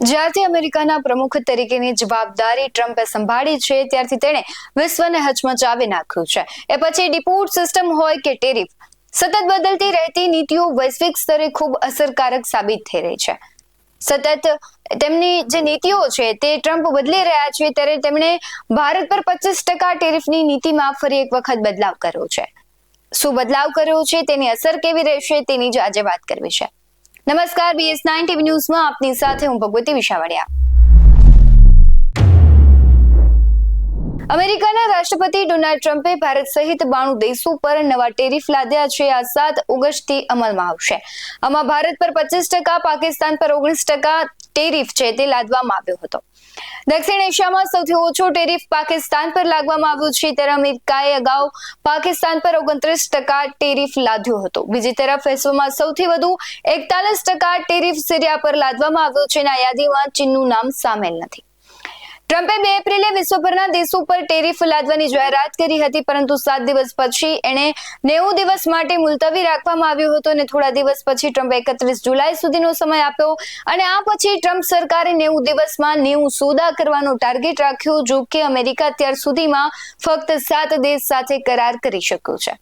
જ્યારથી અમેરિકાના પ્રમુખ તરીકેની જવાબદારી ટ્રમ્પે સંભાળી છે ત્યારથી તેણે વિશ્વને હચમચાવી નાખ્યું છે। એ પછી ડિપોર્ટ સિસ્ટમ હોય કે ટેરિફ, સતત બદલતી રહેતી નીતિઓ વૈશ્વિક સ્તરે ખૂબ અસરકારક સાબિત થઈ રહી છે। સતત તેમની જે નીતિઓ છે તે ટ્રમ્પ બદલી રહ્યા છે ત્યારે તેમણે ભારત પર 25% ટેરિફની નીતિમાં ફરી એક વખત બદલાવ કર્યો છે। શું બદલાવ કર્યો છે, તેની અસર કેવી રહેશે, તેની જ આજે વાત કરવી છે। નમસ્કાર, BS9 TV ન્યૂઝમાં આપની સાથે હું ભગવતી વિશાવડિયા। અમેરિકાના રાષ્ટ્રપતિ ડોનાલ્ડ ટ્રમ્પે ભારત સહિત 92 દેશો પર નવા ટેરિફ લાદ્યા છે। આ 7 ઓગસ્ટથી અમલમાં આવશે। આમાં ભારત પર 25%, પાકિસ્તાન પર 19% ટેરિફ છે તે લાદવામાં આવ્યો હતો। દક્ષિણ એશિયામાં સૌથી ઓછો ટેરિફ પાકિસ્તાન પર લાગવામાં આવ્યો છે, ત્યારે અમેરિકાએ અગાઉ પાકિસ્તાન પર 29% ટેરિફ લાદ્યો હતો। બીજી તરફ વિશ્વમાં સૌથી વધુ 41% ટેરિફ સિરિયા પર લાદવામાં આવ્યો છે અને આ યાદીમાં ચીનનું નામ સામેલ નથી। ટ્રમ્પે 2 એપ્રિલે વિશ્વભરના દેશો પર ટેરિફ લાદવાની જાહેરાત કરી હતી, પરંતુ 7 દિવસ પછી એને 90 દિવસ માટે મુલતવી રાખવામાં આવ્યો હતો અને થોડા દિવસ પછી ટ્રમ્પે 31 જુલાઈ સુધીનો સમય આપ્યો અને આ પછી ટ્રમ્પ સરકારે 90 દિવસમાં 90 સોદા કરવાનો ટાર્ગેટ રાખ્યો। જો કે અમેરિકા અત્યાર સુધીમાં ફક્ત 7 દેશ સાથે કરાર કરી શક્યો છે।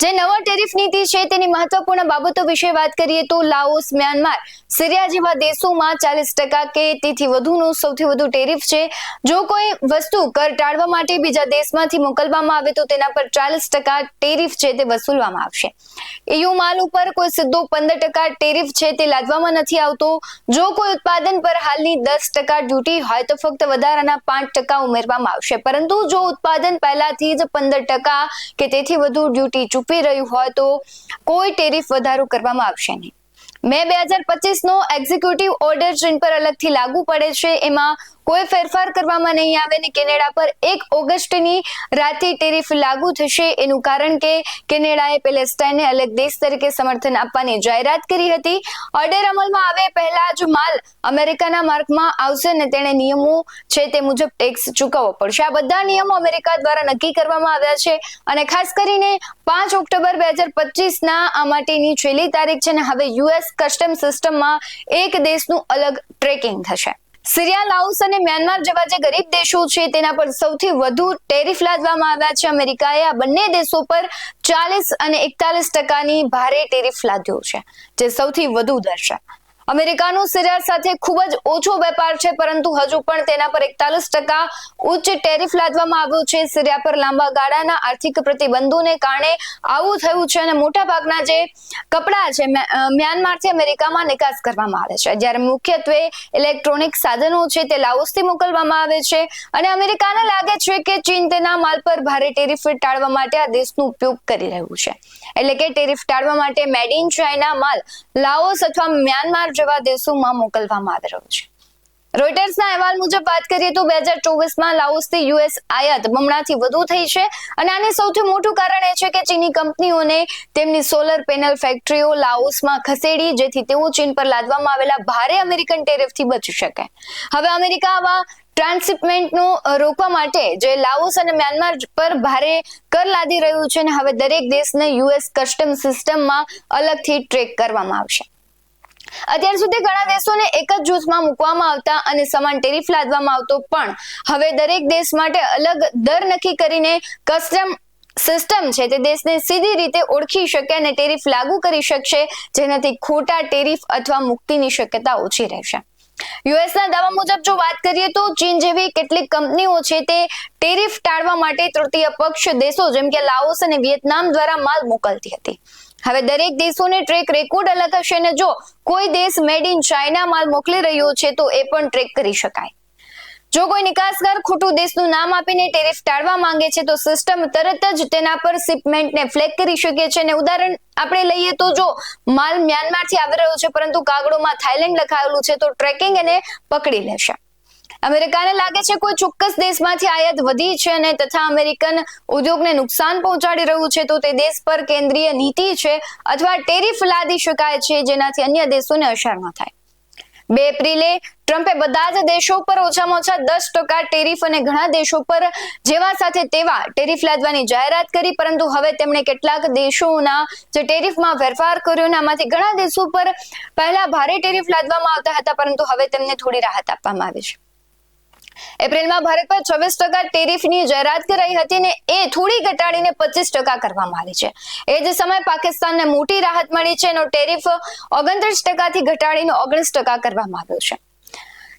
જે નવા ટેરિફ નીતિ છે તેની મહત્વપૂર્ણ બાબતો વિશે વાત કરીએ તો લાઓસ, મ્યાનમાર, સિરિયા જેવા દેશોમાં 40% કે તેથી વધુનો સૌથી વધુ ટેરિફ છે। જો કોઈ વસ્તુ કર ટાળવા માટે બીજા દેશમાંથી મોકલવામાં આવે તો તેના પર 40% ટેરિફ છે તે વસૂલવામાં આવશે। EU માલ ઉપર કોઈ સીધો 15% ટેરિફ છે તે લાદવામાં નથી આવતો। જો કોઈ ઉત્પાદન પર હાલની 10% ડ્યુટી હોય તો ફક્ત વધારાના 5% ઉમેરવામાં આવશે, પરંતુ જો ઉત્પાદન પહેલાથી જ 15% કે તેથી વધુ ડ્યુટી ચૂકવી રહ્યું હોય તો કોઈ ટેરિફ વધારો કરવામાં આવશે નહીં। મે 2025 નો એક્ઝિક્યુટિવ ઓર્ડર ચીન પર અલગથી લાગુ પડે છે, એમાં કોઈ ફેરફાર કરવામાં નહીં આવે ને કેનેડા પર 1 ઓગસ્ટની રાતથી ટેરિફ લાગુ થશે। એનું કારણ કે કેનેડાએ પેલેસ્ટાઇનને અલગ દેશ તરીકે સમર્થન આપવાની જાહેરાત કરી હતી। ઓર્ડર અમલમાં આવે પહેલા જ માલ અમેરિકાના માર્કમાં આવશે અને તેણે નિયમો છે તે મુજબ ટેક્સ ચૂકવવો પડશે। આ બધા નિયમો અમેરિકા દ્વારા નક્કી કરવામાં આવ્યા છે અને ખાસ કરીને 5 ઓક્ટોબર 2025 આ માટેની છેલ્લી તારીખ છે અને હવે US કસ્ટમ સિસ્ટમમાં એક દેશનું અલગ ટ્રેકિંગ થશે। સિરિયા, લાઓસ અને મ્યાનમાર જેવા જે ગરીબ દેશો છે તેના પર સૌથી વધુ ટેરિફ લાદવામાં આવ્યા છે। અમેરિકાએ આ બંને દેશો પર 40 અને 41%ની ભારે ટેરિફ લાદ્યો છે, જે સૌથી વધુ દર છે। અમેરિકાનો સિરિયા સાથે ખૂબ જ ઓછો વેપાર છે, પરંતુ હજુ પણ તેના પર 41% ઉચ્ચ ટેરિફ લાદવામાં આવ્યો છે। સિરિયા પર લાંબા ગાળાના આર્થિક પ્રતિબંધોને કારણે આવું થયું છે અને મોટા ભાગના જે કપડાં છે મ્યાનમારથી અમેરિકામાં નિકાસ કરવામાં આવે છે, જ્યારે મુખ્યત્વે ઇલેક્ટ્રોનિક સાધનો છે તે લાઓસથી મોકલવામાં આવે છે અને અમેરિકાને લાગે છે કે ચીન તેના માલ પર ભારે ટેરિફ ટાળવા માટે આ દેશનો ઉપયોગ કરી રહ્યું છે। એટલે કે ટેરિફ ટાળવા માટે મેડ ઇન ચાઇના માલ લાઓસ અથવા મ્યાનમાર જેવા દેશોમાં મોકલવામાં આવી રહ્યો છે। રોયટર્સના અહેવાલ મુજબ વાત કરીએ તો 2024માં લાઓસથી US આયાત બમણાથી વધુ થઈ છે અને આને સૌથી મોટું કારણ એ છે કે ચીની કંપનીઓને તેમની સોલર પેનલ ફેક્ટરીઓ લાઓસમાં ખસેડી, જેથી તેઓ ચીન પર લાદવામાં આવેલા ભારે અમેરિકન ટેરિફથી બચી શકે। હવે અમેરિકા આવા ટ્રાન્સશિપમેન્ટનો રોકવા માટે જે લાઓસ અને મ્યાનમાર પર ભારે કર લાદી રહ્યું છે અને હવે દરેક દેશને US કસ્ટમ સિસ્ટમમાં અલગથી ટ્રેક કરવામાં આવશે। અત્યાર સુધી ઘણા દેશોને એક જ જૂથમાં મૂકવામાં આવતા અને સમાન ટેરિફ લાદવામાં આવતો, પણ હવે દરેક દેશ માટે અલગ દર નક્કી કરીને કસ્ટમ સિસ્ટમ છે તે દેશને સીધી રીતે ઓળખી શકે અને ટેરિફ લાગુ કરી શકશે, જેનાથી ખોટા ટેરિફ અથવા મુક્તિની શક્યતા ઓછી રહેશે। યુએસના દાવા મુજબ જો વાત કરીએ તો ચીન જેવી કેટલીક કંપનીઓ છે તે ટેરિફ ટાળવા માટે તૃતીય પક્ષ દેશો જેમ કે લાઓસ અને વિયેતનામ દ્વારા માલ મોકલતી હતી। હવે દરેક દેશોને ટ્રેક રેકોર્ડ અલગ હશે અને જો કોઈ દેશ મેડ ઇન ચાઇના માલ મોકલી રહ્યો છે તો એ પણ ટ્રેક કરી શકાય। જો કોઈ નિકાસકાર ખોટું દેશનું નામ આપીને ટેરિફ ટાળવા માંગે છે તો સિસ્ટમ તરત જ તેના પર શિપમેન્ટને ફ્લેગ કરી શકે છે અને ઉદાહરણ આપણે લઈએ તો જો માલ મ્યાનમારથી આવી રહ્યો છે પરંતુ કાગળોમાં થાઈલેન્ડ લખાયેલું છે તો ટ્રેકિંગ એને પકડી લેશે। અમેરિકાને લાગે છે કોઈ ચોક્કસ દેશમાંથી આયાત વધી છે અને તથા અમેરિકન ઉદ્યોગને નુકસાન પહોંચાડી રહ્યું છે તો તે દેશ પર કેન્દ્રીય નીતિ છે અથવા ટેરિફ લાદી શકાય છે, જેનાથી અન્ય દેશોને અસર ન થાય। 2 એપ્રિલે ટ્રમ્પે બધા જ દેશો પર ઓછામાં ઓછા 10% ટેરિફ અને ઘણા દેશો પર જેવા સાથે તેવા ટેરિફ લાદવાની જાહેરાત કરી, પરંતુ હવે તેમણે કેટલાક દેશોના જે ટેરિફમાં ફેરફાર કર્યો અને આમાંથી ઘણા દેશો પર પહેલા ભારે ટેરિફ લાદવામાં આવતા હતા, પરંતુ હવે તેમને થોડી રાહત આપવામાં આવી છે. એપ્રિલમાં ભારત પર 26% ટેરિફની જાહેરાત કરાઈ હતી અને એ થોડી ઘટાડીને 25% કરવામાં આવી છે. એ જ સમયે પાકિસ્તાનને મોટી રાહત મળી છે. એનો ટેરિફ 29% થી ઘટાડીને 19% કરવામાં આવ્યો છે.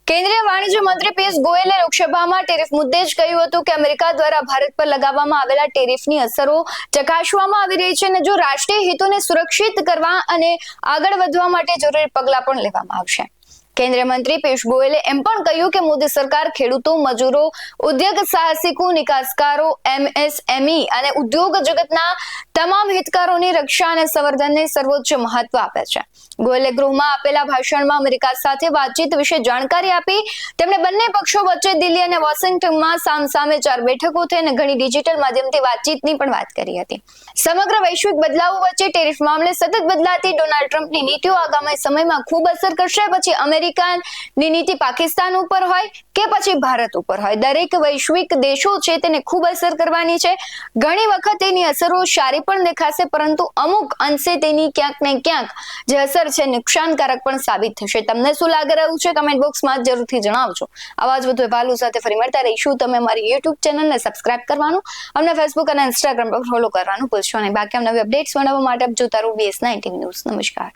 કેન્દ્રીય વાણિજ્ય મંત્રી પિયુષ ગોયલે લોકસભામાં ટેરિફ મુદ્દે જ કહ્યું હતું કે અમેરિકા દ્વારા ભારત પર લગાવવામાં આવેલા ટેરિફની અસરો ચકાસવામાં આવી રહી છે અને જો રાષ્ટ્રીય હિતોને સુરક્ષિત કરવા અને આગળ વધવા માટે જરૂરી પગલાં પણ લેવામાં આવશે. કેન્દ્રીય મંત્રી પિયુષ ગોયલે એમ પણ કહ્યું કે મોદી સરકાર ખેડૂતો, મજૂરો, ઉદ્યોગ સાહસિકો, નિકાસકારો, MSME અને ઉદ્યોગ જગતના તમામ હિતકારોની રક્ષા અને સંવર્ધનને સર્વોચ્ચ મહત્વ આપે છે. ગોયલે ગૃહમાં આપેલા ભાષણમાં અમેરિકા સાથે વાતચીત વિશે જાણકારી આપી. તેમણે બંને પક્ષો વચ્ચે દિલ્હી અને વોશિંગ્ટનમાં સામસામે 4 બેઠકો થઈ અને ઘણી ડિજિટલ માધ્યમથી વાતચીતની પણ વાત કરી હતી. સમગ્ર વૈશ્વિક બદલાવો વચ્ચે ટેરિફ મામલે સતત બદલાતી ડોનાલ્ડ ટ્રમ્પની નીતિઓ આગામી સમયમાં ખૂબ અસર કરશે. પછી અમેરિકાની નીતિ પાકિસ્તાન ઉપર હોય કે પછી ભારત ઉપર હોય, દરેક વૈશ્વિક દેશો છે તેને ખૂબ અસર કરવાની છે. ઘણી વખત તેની અસરો સારી પણ દેખાશે, પરંતુ અમુક અંશે તેની ક્યાંક ને ક્યાંક જે અસર છે નુકસાનકારક પણ સાબિત થશે. તમને શું લાગી રહ્યું છે કમેન્ટ બોક્સમાં જરૂરથી જણાવજો. આવા જ વધુ અહેવાલો સાથે ફરી મળતા રહીશું. તમે અમારી YouTube ચેનલને સબસ્ક્રાઇબ કરવાનું, અમને Facebook અને Instagram પર ફોલો કરવાનું ભૂલશો નહીં. બાકી નવી અપડેટ્સ મેળવવા માટે આપ જોતા રહો BS19 ન્યૂઝ. નમસ્કાર.